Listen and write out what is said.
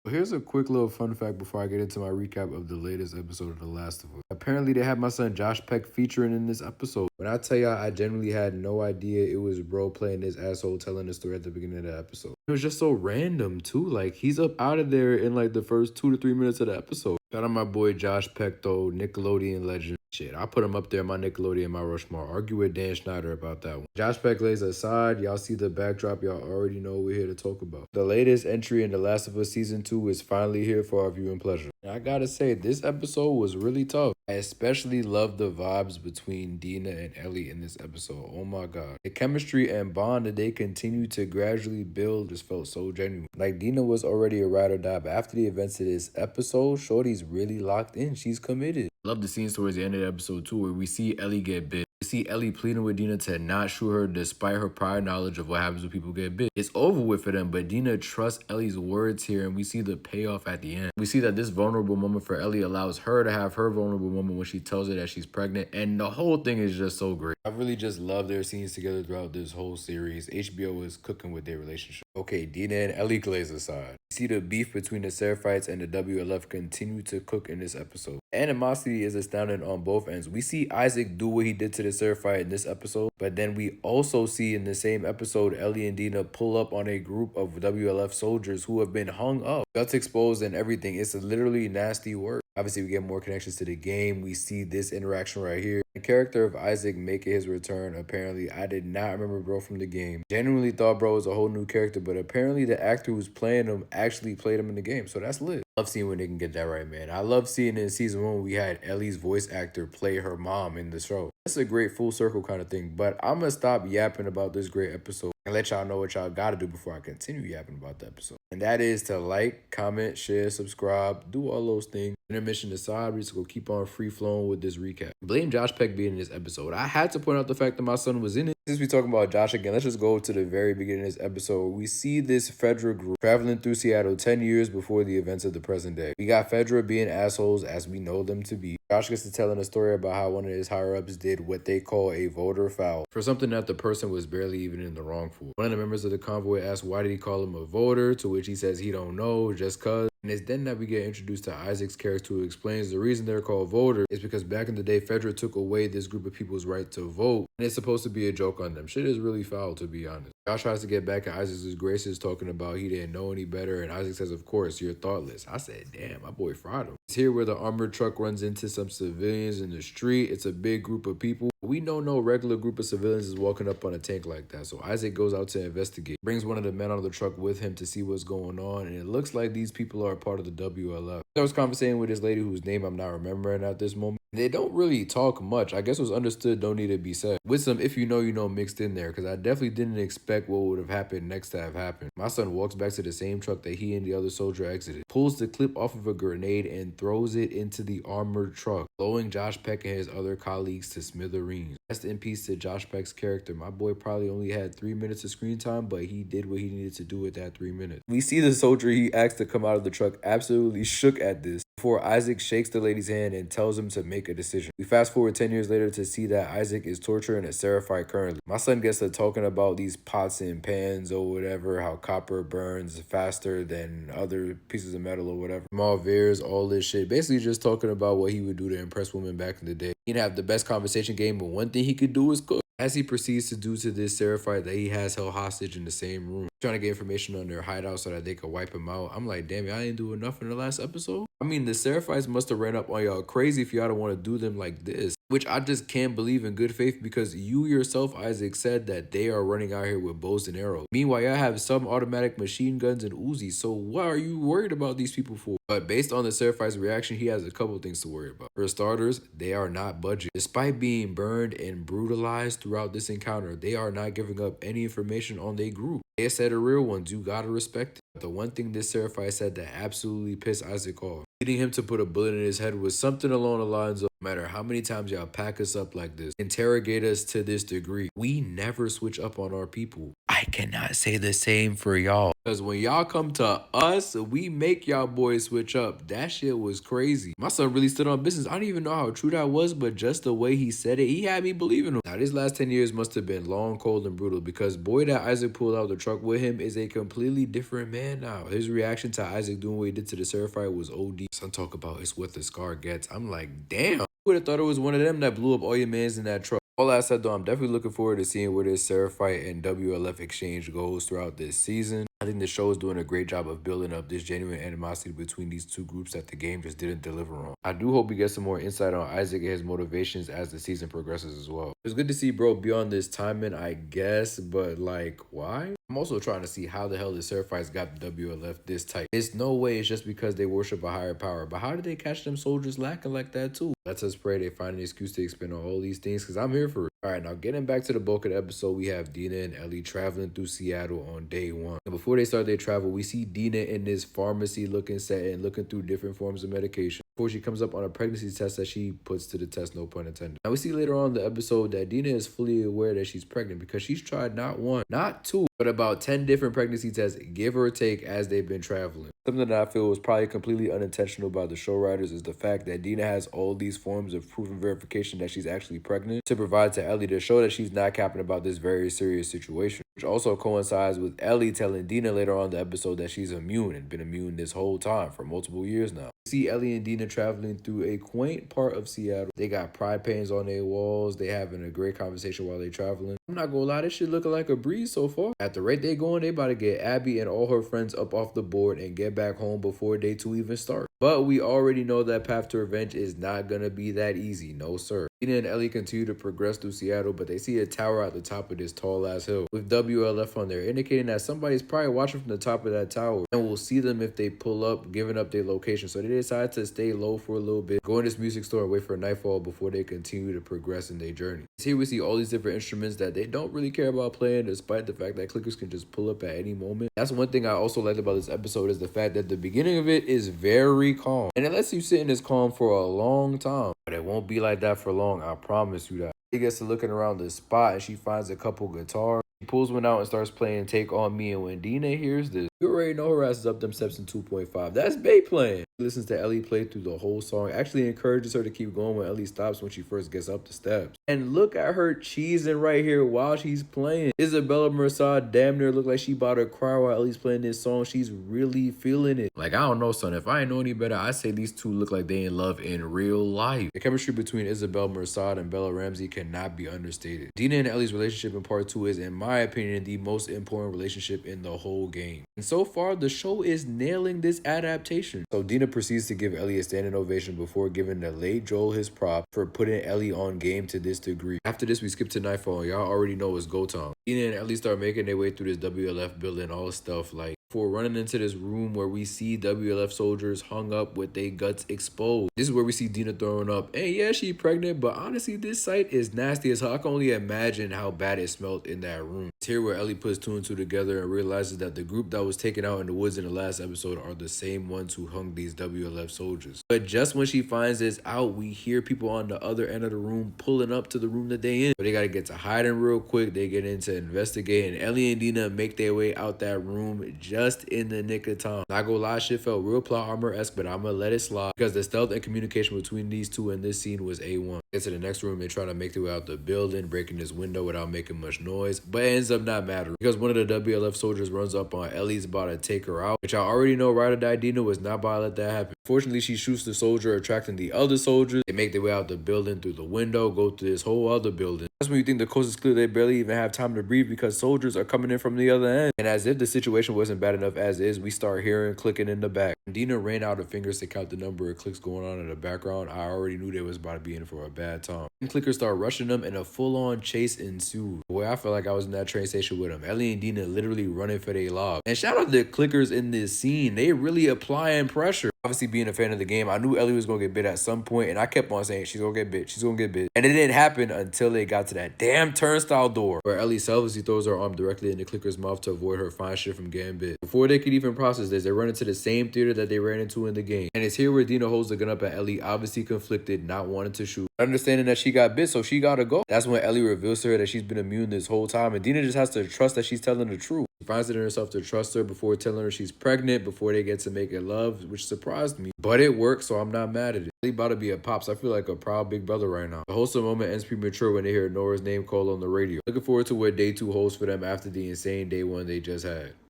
Here's a quick little fun fact before I get into my recap of the latest episode of The Last of Us. Apparently, they had my son Josh Peck featuring in this episode. When I tell y'all, I genuinely had no idea it was bro playing this asshole telling the story at the beginning of the episode. It was just so random, too. Like, he's up out of there in like the first 2 to 3 minutes of the episode. Shout out my boy Josh Peck, though, Nickelodeon legend. Shit, I put him up there, my Nickelodeon, my Rushmore. Argue with Dan Schneider about that one. Josh Peck lays aside. Y'all see the backdrop. Y'all already know we're here to talk about. The latest entry in The Last of Us Season 2 is finally here for our viewing pleasure. And I gotta say, this episode was really tough. I especially loved the vibes between Dina and Ellie in this episode. Oh my god. The chemistry and bond that they continue to gradually build just felt so genuine. Like, Dina was already a ride or die, but after the events of this episode, Shorty's really locked in. She's committed. Love the scenes towards the end of the episode too, where we see Ellie get bit. We see Ellie pleading with Dina to not shoot her despite her prior knowledge of what happens when people get bit. It's over with for them, but Dina trusts Ellie's words here, and we see the payoff at the end. We see that this vulnerable moment for Ellie allows her to have her vulnerable moment when she tells her that she's pregnant, and the whole thing is just so great. I really just love their scenes together throughout this whole series. HBO is cooking with their relationship. Okay, Dina and Ellie glaze aside. We see the beef between the Seraphites and the WLF continue to cook in this episode. Animosity is astounding on both ends. We see Isaac do what he did to the Seraphite in this episode, but then we also see in the same episode Ellie and Dina pull up on a group of WLF soldiers who have been hung up, guts exposed and everything. It's a literally nasty work. Obviously, we get more connections to the game. We see this interaction right here. The character of Isaac making his return. Apparently, I did not remember bro from the game. Genuinely thought bro was a whole new character, but apparently the actor who's playing him actually played him in the game, so that's lit. I love seeing when they can get that right, man. I love seeing in season 1 we had Ellie's voice actor play her mom in the show. It's a great full circle kind of thing, but I'm gonna stop yapping about this great episode and let y'all know what y'all gotta do before I continue yapping about the episode. And that is to like, comment, share, subscribe, do all those things. Intermission aside, we just go keep on free flowing with this recap. Blame Josh Peck being in this episode. I had to point out the fact that my son was in it. Since we talking about Josh again, let's just go to the very beginning of this episode. We see this FEDRA group traveling through Seattle 10 years before the events of the present day. We got FEDRA being assholes as we know them to be. Josh gets to telling a story about how one of his higher-ups did what they call a voter foul for something that the person was barely even in the wrong for. One of the members of the convoy asks why did he call him a voter, to which he says he don't know, just cuz. And it's then that we get introduced to Isaac's character, who explains the reason they're called voters is because back in the day, FEDRA took away this group of people's right to vote, and it's supposed to be a joke on them. Shit is really foul, to be honest. Josh tries to get back at Isaac's graces, talking about he didn't know any better, and Isaac says, of course, you're thoughtless. I said, damn, my boy fried him. It's here where the armored truck runs into some civilians in the street. It's a big group of people. We know no regular group of civilians is walking up on a tank like that, so Isaac goes out to investigate. Brings one of the men on the truck with him to see what's going on, and it looks like these people are part of the WLF. I was conversating with this lady whose name I'm not remembering at this moment. They don't really talk much. I guess what's understood don't need to be said. With some if you know, you know mixed in there, because I definitely didn't expect what would have happened next to have happened. My son walks back to the same truck that he and the other soldier exited, pulls the clip off of a grenade and throws it into the armored truck, blowing Josh Peck and his other colleagues to smithereens. Rest in peace to Josh Peck's character. My boy probably only had 3 minutes of screen time, but he did what he needed to do with that 3 minutes. We see the soldier he asked to come out of the truck absolutely shook at this, before Isaac shakes the lady's hand and tells him to make a decision. We fast forward 10 years later to see that Isaac is torturing a Seraphite currently. My son gets to talking about these pots and pans or whatever, how copper burns faster than other pieces of metal or whatever. Malveres, all this shit. Basically just talking about what he would do to impress women back in the day. He didn't have the best conversation game, but one thing he could do is cook. As he proceeds to do to this Seraphite that he has held hostage in the same room, trying to get information on their hideout so that they could wipe him out. I'm like, damn, y'all didn't do enough in the last episode? I mean, the Seraphites must have ran up on y'all crazy if y'all don't want to do them like this. Which I just can't believe in good faith, because you yourself, Isaac, said that they are running out here with bows and arrows. Meanwhile, y'all have some automatic machine guns and Uzis, so what are you worried about these people for? But based on the Seraphite's reaction, he has a couple things to worry about. For starters, they are not budging. Despite being burned and brutalized throughout this encounter, they are not giving up any information on their group. They said the real ones, you gotta respect it. The one thing this Seraphite said that absolutely pissed Isaac off, leading him to put a bullet in his head, was something along the lines of, No matter how many times y'all pack us up like this, interrogate us to this degree, we never switch up on our people. I cannot say the same for y'all. Because when y'all come to us, we make y'all boys switch up. That shit was crazy. My son really stood on business. I don't even know how true that was, but just the way he said it, he had me believing him. Now, these last 10 years must have been long, cold, and brutal because boy that Isaac pulled out the truck with him is a completely different man now. His reaction to Isaac doing what he did to the Seraphite was OD. Son talk about it's what the scar gets. I'm like, damn. Would have thought it was one of them that blew up all your mans in that truck. All that said though, I'm definitely looking forward to seeing where this Seraphite and WLF exchange goes throughout this season. I think the show is doing a great job of building up this genuine animosity between these two groups that the game just didn't deliver on. I do hope we get some more insight on Isaac and his motivations as the season progresses as well. It's good to see bro be on this timing, I guess, but like, why? I'm also trying to see how the hell the Seraphites got the WLF this tight. It's no way it's just because they worship a higher power, but how did they catch them soldiers lacking like that too? Let's us pray they find an excuse to expend on all these things because I'm here for it. Alright, now getting back to the bulk of the episode, we have Dina and Ellie traveling through Seattle on day one. And before they start their travel, we see Dina in this pharmacy looking setting, looking through different forms of medication. Before she comes up on a pregnancy test that she puts to the test, no pun intended. Now we see later on in the episode that Dina is fully aware that she's pregnant because she's tried not one, not two, but about 10 different pregnancy tests, give or take, as they've been traveling. Something that I feel was probably completely unintentional by the show writers is the fact that Dina has all these forms of proof and verification that she's actually pregnant to provide to Ellie to show that she's not capping about this very serious situation, which also coincides with Ellie telling Dina later on in the episode that she's immune and been immune this whole time for multiple years now. We see Ellie and Dina traveling through a quaint part of Seattle. They got pride paintings on their walls. They having a great conversation while they traveling. I'm not gonna lie, this shit looking like a breeze so far. At the rate they going, they about to get Abby and all her friends up off the board and get back home before day 2 even starts. But we already know that path to revenge is not gonna be that easy, no sir. Dina and Ellie continue to progress through Seattle, but they see a tower at the top of this tall ass hill with WLF on there, indicating that somebody's probably watching from the top of that tower and will see them if they pull up, giving up their location. So they decide to stay low for a little bit, go in this music store and wait for nightfall before they continue to progress in their journey. Here we see all these different instruments that they don't really care about playing, despite the fact that clickers can just pull up at any moment. That's one thing I also liked about this episode is the fact that the beginning of it is very calm, and it lets you sit in this calm for a long time. But it won't be like that for long, I promise you that. She gets to looking around the spot and she finds a couple guitars. She pulls one out and starts playing Take On Me, and when Dina hears this, you already know her ass is up them steps in 2.5. That's Bay playing. She listens to Ellie play through the whole song, actually encourages her to keep going when Ellie stops when she first gets up the steps. And look at her cheesing right here while she's playing. Isabella Merced damn near look like she about to cry while Ellie's playing this song. She's really feeling it. Like, I don't know, son. If I ain't know any better, I say these two look like they in love in real life. The chemistry between Isabella Merced and Bella Ramsey cannot be understated. Dina and Ellie's relationship in part 2 is, in my opinion, the most important relationship in the whole game. And so far, the show is nailing this adaptation. So Dina proceeds to give Ellie a standing ovation before giving the late Joel his prop for putting Ellie on game to this degree. After this, we skip to nightfall. Y'all already know it's go time. Dina and Ellie start making their way through this WLF building, all stuff like before running into this room where we see WLF soldiers hung up with their guts exposed. This is where we see Dina throwing up. And yeah, she pregnant, but honestly, this sight is nasty as hell. I can only imagine how bad it smelled in that room. It's here where Ellie puts 2 and 2 together and realizes that the group that was taken out in the woods in the last episode are the same ones who hung these WLF soldiers. But just when she finds this out, we hear people on the other end of the room pulling up to the room that they in. But they gotta get to hiding real quick. They get into investigating. Ellie and Dina make their way out that room just in the nick of time. Not gonna lie, shit felt real plot armor-esque, but I'm gonna let it slide because the stealth and communication between these two in this scene was A1. Get to the next room, they try to make their way out the building, breaking this window without making much noise, but it ends up not mattering because one of the WLF soldiers runs up on Ellie's about to take her out, which I already know Ride or Die Dina was not about to let that happen. Fortunately, she shoots the soldier, attracting the other soldiers. They make their way out the building through the window, go to this whole other building. That's when you think the coast is clear. They barely even have time to breathe because soldiers are coming in from the other end. And as if the situation wasn't bad enough as is, we start hearing clicking in the back. Dina ran out of fingers to count the number of clicks going on in the background. I already knew they was about to be in for a bad time. And clickers start rushing them and a full-on chase ensued. Boy, I felt like I was in that train station with them. Ellie and Dina literally running for their lives. And shout out to the clickers in this scene. They really applying pressure. Obviously, being a fan of the game, I knew Ellie was gonna get bit at some point, and I kept on saying she's gonna get bit, she's gonna get bit. And it didn't happen until they got to that damn turnstile door, where Ellie selflessly throws her arm directly into Clicker's mouth to avoid her fine shit from getting bit. Before they could even process this, they run into the same theater that they ran into in the game. And it's here where Dina holds the gun up at Ellie, obviously conflicted, not wanting to shoot, understanding that she got bit, so she gotta go. That's when Ellie reveals to her that she's been immune this whole time, and Dina just has to trust that she's telling the truth. She finds it in herself to trust her before telling her she's pregnant before they get to making love, which surprised me. But it worked, so I'm not mad at it. Ellie about to be a pops. I feel like a proud big brother right now. The wholesome moment ends premature when they hear Nora's name called on the radio. Looking forward to what day 2 holds for them after the insane day 1 they just had.